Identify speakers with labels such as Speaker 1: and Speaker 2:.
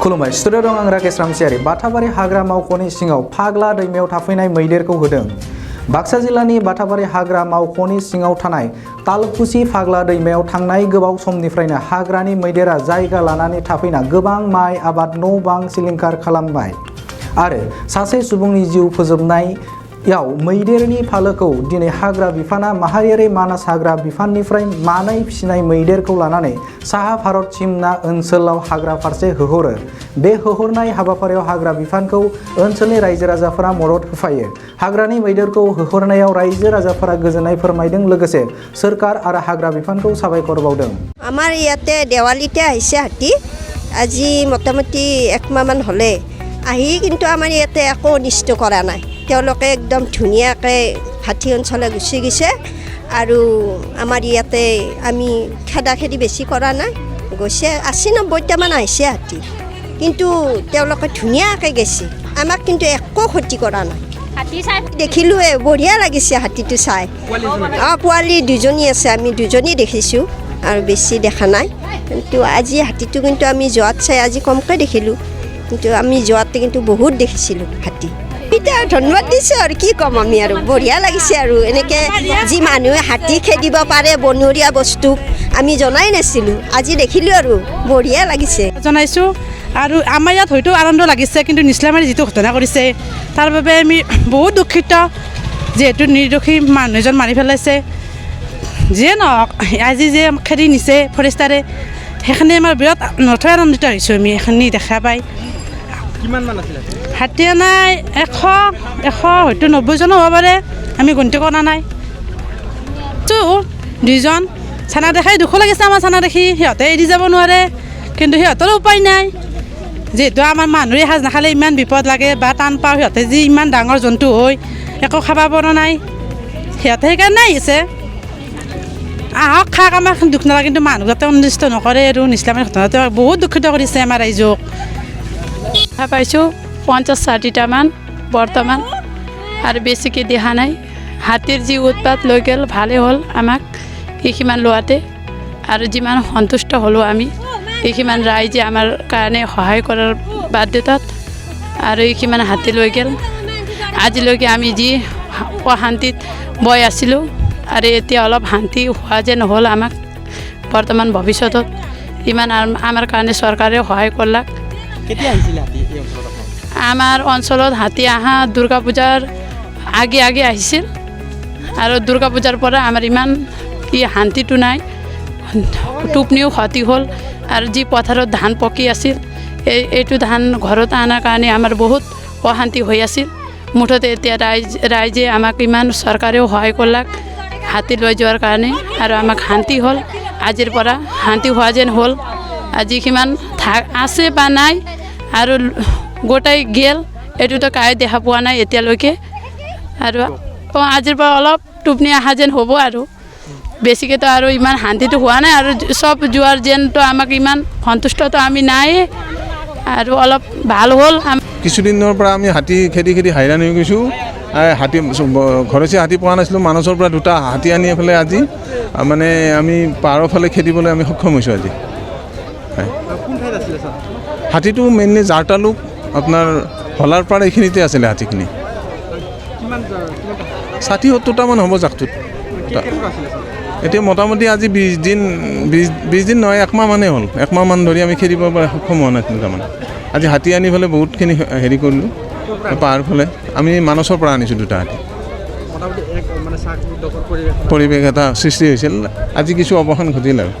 Speaker 1: खुलुमबाय स्टुडिअ दं आं राकेश रामसियारि बाथाबारि हाग्रा मावख'नि सिङाव फाग्ला दैमायाव थाफैनाय मैदेरखौ होदों। बाक्सा जिल्लानि बाथाबारि हाग्रा मावख'नि सिङाव थानाय तालकुसि फाग्ला दैमायाव थांनाय गोबाव समनिफ्रायनो हाग्रानि मैदेरा जायगा लानानै थाफैना गोबां माइ आबाद न' बां सिलिंखार खालामबाय आरो सासे सुबुंनि जिउ फोजोबनायाव मैदेरनि फालोखौ दिनै हाग्रा बिफाना माहारियारि मानास हाग्रा बिफाननिफ्राय मानै फिसिनाय मैदेरखौ लानानै साहा भारत सिमना ओनसोलाव हाग्रा फारसे होहरो। बे होहरनाय हाबाफारियाव हाग्रा बिफानखौ ओनसोलनि रायजो राजाफोरा मदद होफायो। हाग्रानि मैदेरखौ होहरनायाव रायजो राजाफोरा गोजोननाय फोरमायदों लोगोसे सोरखार आरो हाग्रा बिफानखौ साबायखर बावदों।
Speaker 2: आमार इयाते देवालीते आइसे हाती আজি मोटामुटी एक माहमान हले आহি কিন্তু आमार इयाते एको अनिष्ट करा नाय। তেওঁলোকে একদম ধুনীয়াকৈ হাতী অঞ্চলে গুচি গৈছে আৰু আমাৰ ইয়াতে আমি খেদাখেদি বেছি কৰা নাই গৈছে 80-90টামান আহিছে হাতী কিন্তু তেওঁলোকে ধুনীয়াকৈ গৈছে আমাক কিন্তু একো ক্ষতি কৰা নাই। হাতী চাই দেখিলোঁ বঢ়িয়া লাগিছে হাতীটো চাই। পোৱালি দুজনী আছে আমি দুজনী দেখিছোঁ আৰু বেছি দেখা নাই কিন্তু আজি হাতীটো কিন্তু আমি যোৱাত চাই আজি কমকৈ দেখিলোঁ কিন্তু আমি যোৱাতে কিন্তু বহুত দেখিছিলোঁ হাতী। এতিয়া ধন্যবাদ দিছোঁ আৰু কি ক'ম আমি আৰু বঢ়িয়া লাগিছে আৰু এনেকৈ যি মানুহে হাতী খেদিব পাৰে বনৰীয়া বস্তু আমি জনাই নাছিলোঁ আজি দেখিলোঁ আৰু বঢ়িয়া লাগিছে
Speaker 3: জনাইছোঁ আৰু আমাৰ ইয়াত হয়তো আনন্দ লাগিছে কিন্তু নিছলামাৰী যিটো ঘটনা কৰিছে তাৰ বাবে আমি বহুত দুখিত যিহেতু নিৰ্দোষী মানুহ এজন মাৰি পেলাইছে যিয়ে নহওক আজি যে খেদি নিছে ফৰেষ্টাৰে সেইখিনি আমাৰ বিৰাট নথৈ আনন্দিত হৈছোঁ আমি এইখিনি দেখা পাই। কিমানমান আছিল হাতী নাই 100 হয়তো 90জনো হ'ব পাৰে আমি গন্তি কৰা নাই। তো দুইজন চানা দেখাই দুখ লাগিছে আমাৰ চানা দেখি সিহঁতে এৰি যাব নোৱাৰে কিন্তু সিহঁতৰো উপায় নাই যিহেতু আমাৰ মানুহে সাজ নাখালে ইমান বিপদ লাগে বা টান পাওঁ সিহঁতে যি ইমান ডাঙৰ জন্তু হৈ একো খাব পৰা নাই সিহঁতে সেইকাৰণে আহিছে আহক খাক আমাক দুখ নালাগে কিন্তু মানুহ যাতে অনিষ্ট নকৰে আৰু নিছলামাৰী ঘটনাটো বহুত দুখিত কৰিছে আমাৰ ৰাইজক।
Speaker 4: পাইছোঁ 50-60টামান বৰ্তমান আৰু বেছিকৈ দেখা নাই। হাতীৰ যি উৎপাত লৈ গ'ল ভালেই হ'ল আমাক এইখিমান লোৱাতে আৰু যিমান সন্তুষ্ট হ'লোঁ আমি এইখিমান ৰাইজে আমাৰ কাৰণে সহায় কৰাৰ বাধ্যতাত আৰু এইখিমান হাতী লৈ গ'ল। আজিলৈকে আমি যি অশান্তিত বৈ আছিলোঁ আৰু এতিয়া অলপ শান্তি হোৱা যেন হ'ল আমাক বৰ্তমান ভৱিষ্যতত ইমান আমাৰ কাৰণে চৰকাৰে সহায় কৰলাক। আমাৰ অঞ্চলত হাতী অহা দুৰ্গা পূজাৰ আগে আহিছিল আৰু দুৰ্গা পূজাৰ পৰা আমাৰ ইমান কি শান্তিটো নাই টোপনিও ক্ষতি হ'ল আৰু যি পথাৰত ধান পকি আছিল এইটো ধান ঘৰত অনাৰ কাৰণে আমাৰ বহুত অশান্তি হৈ আছিল। মুঠতে এতিয়া ৰাইজে আমাক ইমান চৰকাৰেও সহায় কৰলাক হাতী লৈ যোৱাৰ কাৰণে আৰু আমাক শান্তি হ'ল আজিৰ পৰা শান্তি হোৱা যেন হ'ল। আজি কিমান আছে বা নাই আৰু গোটাই গেল এইটোতো কাই দেখা পোৱা নাই এতিয়ালৈকে আৰু আজিৰ পৰা অলপ টোপনি অহা যেন হ'ব আৰু বেছিকৈতো আৰু ইমান শান্তিটো হোৱা নাই আৰু চব যোৱাৰ যেনতো আমাক ইমান সন্তুষ্টতো আমি নাই আৰু অলপ ভাল হ'ল।
Speaker 5: কিছুদিনৰ পৰা আমি হাতী খেদি হাইৰাণ হৈ গৈছোঁ। হাতী ঘৰচীয়া হাতী পোৱা নাছিলোঁ মানসৰ পৰা 2টা হাতী আনি পেলাই আজি মানে আমি পাহাৰৰ ফালে খেদিবলৈ আমি সক্ষম হৈছোঁ আজি। হাতীটো মেইনলি জাৰতালুক আপোনাৰ হলাৰ পৰা এইখিনিতে আছিলে হাতীখিনি 60-70টামান হ'ব জাকটোত। এতিয়া মোটামুটি আজি 20 দিন নহয় 1 মাহ মানেই হ'ল 1 মাহমান ধৰি আমি খেদিব পৰা সক্ষম হোৱা নাছিলোঁ। তাৰমানে আজি হাতী আনি পেলাই বহুতখিনি হেৰি কৰিলোঁ পাহাৰ ফালে আমি মানসৰ পৰা আনিছোঁ 2টা হাতী। পৰিৱেশ এটা সৃষ্টি হৈছিল আজি কিছু অৱসান ঘটিল আৰু।